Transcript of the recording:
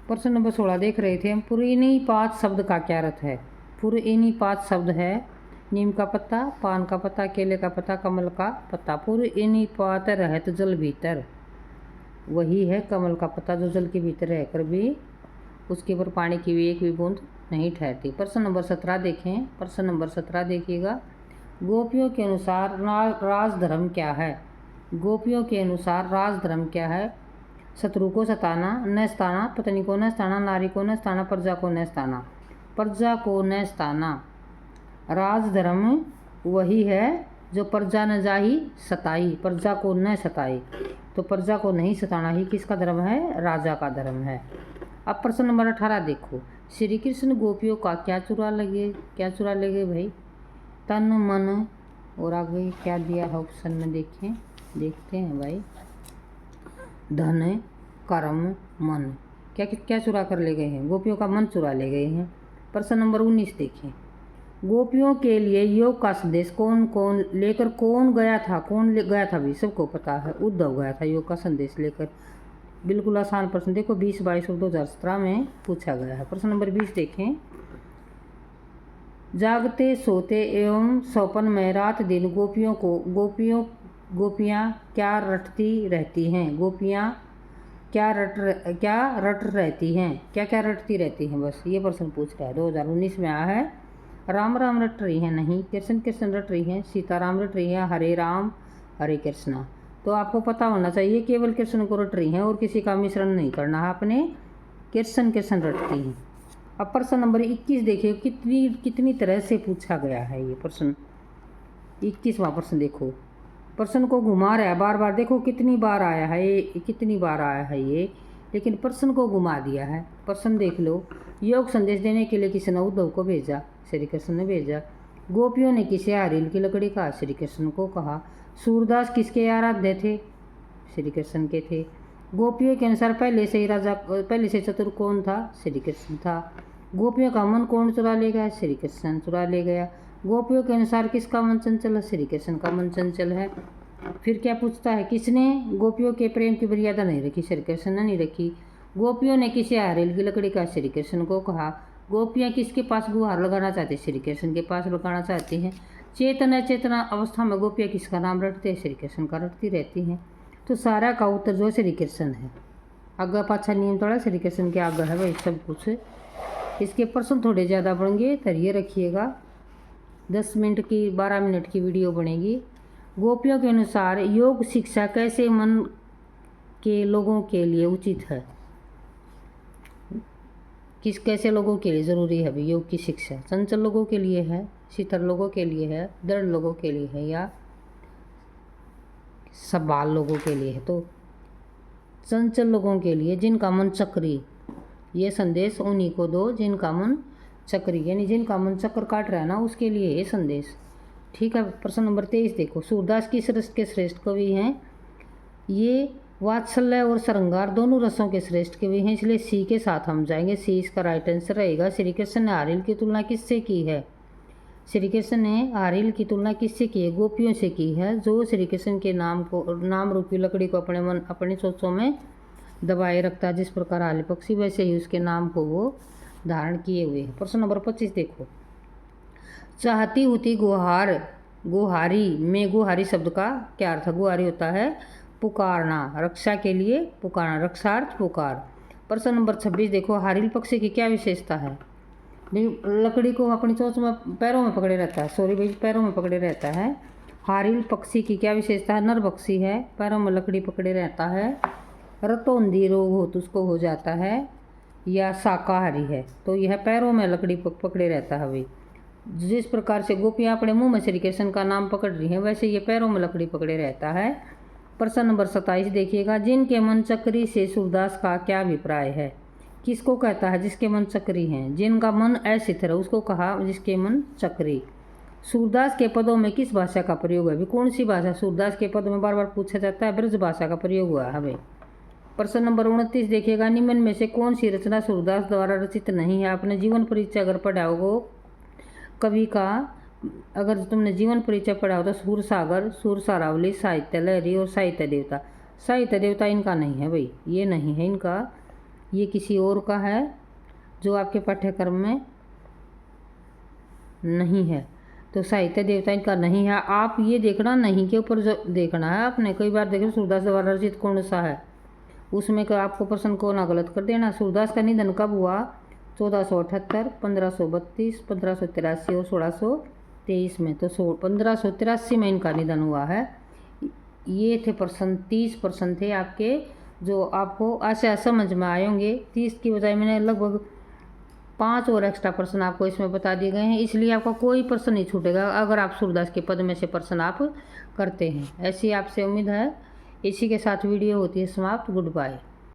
प्रश्न नंबर 16 देख रहे थे हम। पुरीनीपात शब्द का क्या अर्थ है? पुरीनीपात शब्द है नीम का पत्ता, पान का पत्ता, केले का पत्ता, कमल का पत्ता। पुरीनीपात रहत जल भीतर, वही है कमल का पत्ता जो जल के भीतर रहकर भी उसके ऊपर पानी की भी एक भी बूंद नहीं ठहरती। प्रश्न नंबर 17 देखें। प्रश्न नंबर 17 देखिएगा। गोपियों के अनुसार राजधर्म क्या है? गोपियों के अनुसार राजधर्म क्या है? शत्रु को सताना, न सताना, पत्नी को न सताना, नारी को न सताना, प्रजा को न सताना। प्रजा को न सताना। राजधर्म वही है जो प्रजा न जाही सताई, प्रजा को न सताई। तो प्रजा को नहीं सताना ही किसका धर्म है? राजा का धर्म है। अब प्रश्न नंबर 18 देखो। श्री कृष्ण गोपियों का क्या चुरा ले गए भाई? तन, मन और आगे क्या दिया है ऑप्शन में देखते हैं भाई। धन, कर्म, मन, क्या क्या चुरा कर ले गए हैं? गोपियों का मन चुरा ले गए हैं। प्रश्न नंबर 19 देखें। गोपियों के लिए योग का संदेश कौन गया था? कौन ले गया था भाई? सबको पता है, उद्धव गया था योग का संदेश लेकर। बिल्कुल आसान प्रश्न देखो, 20, 22 और 2017 में पूछा गया है। प्रश्न नंबर 20 देखें। जागते सोते एवं स्वप्न में रात दिन गोपियाँ क्या रटती रहती हैं? गोपियाँ क्या रट रहती हैं? क्या रटती रहती हैं? बस ये प्रश्न पूछ रहा है। 2019 में आया है। राम राम रट रही हैं? नहीं। कृष्ण रट रही हैं। सीताराम रट रही हैं। हरे राम हरे कृष्णा। तो आपको पता होना चाहिए केवल कृष्ण को रट रही हैं और किसी का मिश्रण नहीं करना है आपने। कृष्ण रटती हैं। अब प्रश्न नंबर 21 देखिए। कितनी तरह से पूछा गया है ये प्रश्न। 21वां प्रश्न देखो। प्रश्न को घुमा रहा है बार बार। देखो कितनी बार आया है ये, लेकिन प्रश्न को घुमा दिया है। प्रश्न देख लो। योग संदेश देने के लिए किसने उद्धव को भेजा? श्री कृष्ण ने भेजा। गोपियों ने किसे आरिल की लकड़ी कहा? श्री कृष्ण को कहा। सूरदास किसके आराध्य थे? श्री कृष्ण के थे। गोपियों के अनुसार पहले से चतुर कौन था? श्री कृष्ण था। गोपियों का मन कौन चुरा ले गया? श्री कृष्ण चुरा ले गया। गोपियों के अनुसार किसका मन चंचल है? श्री कृष्ण का मन चंचल है। फिर क्या पूछता है? किसने गोपियों के प्रेम की मर्यादा नहीं रखी? श्री कृष्ण ने नहीं रखी। गोपियों ने किसे आरेल की लकड़ी का? श्री कृष्ण को कहा। गोपियाँ किसके पास गुहार लगाना चाहती? श्री कृष्ण के पास लगाना चाहती हैं। चेतना अवस्था में गोपियाँ किसका नाम रटते हैं? श्री कृष्ण का रटती रहती हैं। तो सारा का उत्तर जो श्री कृष्ण है। आगे पाछा नियम थोड़ा श्री कृष्ण के आगे है भाई सब कुछ। इसके प्रश्न थोड़े ज़्यादा बढ़ेंगे, धैर्य रखिएगा। 10 मिनट की 12 मिनट की वीडियो बनेगी। गोपियों के अनुसार योग शिक्षा कैसे मन के लोगों के लिए उचित है? कैसे लोगों के लिए ज़रूरी है भाई योग की शिक्षा? चंचल लोगों के लिए है, शीतल लोगों के लिए है, दृढ़ लोगों के लिए है, या सवाल लोगों के लिए है? तो चंचल लोगों के लिए, जिनका मन चक्री। ये संदेश उन्हीं को दो जिनका मन चक्री, यानी जिनका मन चक्कर काट रहा है ना, उसके लिए ये संदेश। ठीक है। प्रश्न नंबर 23 देखो। सूरदास किस रस के श्रेष्ठ कवि हैं? ये वात्सल्य और श्रृंगार दोनों रसों के श्रेष्ठ कवि हैं, इसलिए सी के साथ हम जाएंगे। सी इसका राइट आंसर रहेगा। श्री कृष्ण ने आरिल की तुलना किससे की है? श्री कृष्ण ने आरिल की तुलना किससे की है? गोपियों से की है, जो श्री कृष्ण के नाम रूपी लकड़ी को अपने सोचों में दबाए रखता है। जिस प्रकार आली पक्षी, वैसे ही उसके नाम को वो धारण किए हुए हैं। प्रश्न नंबर 25 देखो। चाहती होती गुहारी में गुहारी शब्द का क्या अर्थ है? गुहारी होता है पुकारना, रक्षा के लिए पुकारना, रक्षार्थ पुकार। प्रश्न नंबर 26 देखो। हारिल पक्षी की क्या विशेषता है? लकड़ी को अपनी चोंच में पैरों में पकड़े रहता है। पैरों में पकड़े रहता है। हारिल पक्षी की क्या विशेषता है? नर पक्षी है, पैरों में लकड़ी पकड़े रहता है। रतौंधी रोग हो तो उसको हो जाता है, या शाकाहारी है तो यह पैरों में लकड़ी पकड़े रहता है भाई। जिस प्रकार से गोपियाँ अपने मुंह में श्री कृष्ण का नाम पकड़ रही हैं, वैसे ये पैरों में लकड़ी पकड़े रहता है। प्रश्न नंबर 27 देखिएगा। जिनके मन चक्री से सूरदास का क्या अभिप्राय है? किसको कहता है जिसके मन चक्री हैं? जिनका मन अशिथिर है उसको कहा जिसके मन चक्री। सूरदास के पदों में किस भाषा का प्रयोग है? कौन सी भाषा सूरदास के पदों में बार बार पूछा जाता है? ब्रज भाषा का प्रयोग हुआ है भाई। प्रश्न नंबर 29 देखिएगा। निम्न में से कौन सी रचना सूरदास द्वारा रचित नहीं है? आपने जीवन परिचय अगर पढ़ा हो कवि का, अगर तुमने जीवन परिचय पढ़ा हो तो सूर सागर, सूर सारावली, साहित्य लहरी और साहित्य देवता, साहित्य देवता इनका नहीं है भाई, ये नहीं है इनका, ये किसी और का है जो आपके पाठ्यक्रम में नहीं है। तो साहित्य देवता इनका नहीं है। आप ये देखना नहीं के ऊपर जो देखना है आपने। कई बार देखो सूरदास द्वारा रचित कौन सा है, उसमें का आपको प्रश्न को ना गलत कर देना। सूरदास का निधन कब हुआ? 1478, 1532, 1583 और 1623 में। तो 1583 में इनका निधन हुआ है। ये थे प्रश्न, 30 प्रश्न थे आपके, जो आपको आशा समझ में आए होंगे। 30 की बजाय मैंने लगभग 5 और एक्स्ट्रा प्रश्न आपको इसमें बता दिए गए हैं, इसलिए आपका कोई प्रश्न नहीं छूटेगा अगर आप सूरदास के पद में से प्रश्न आप करते हैं। ऐसी आपसे उम्मीद है। इसी के साथ वीडियो होती है समाप्त। Good bye.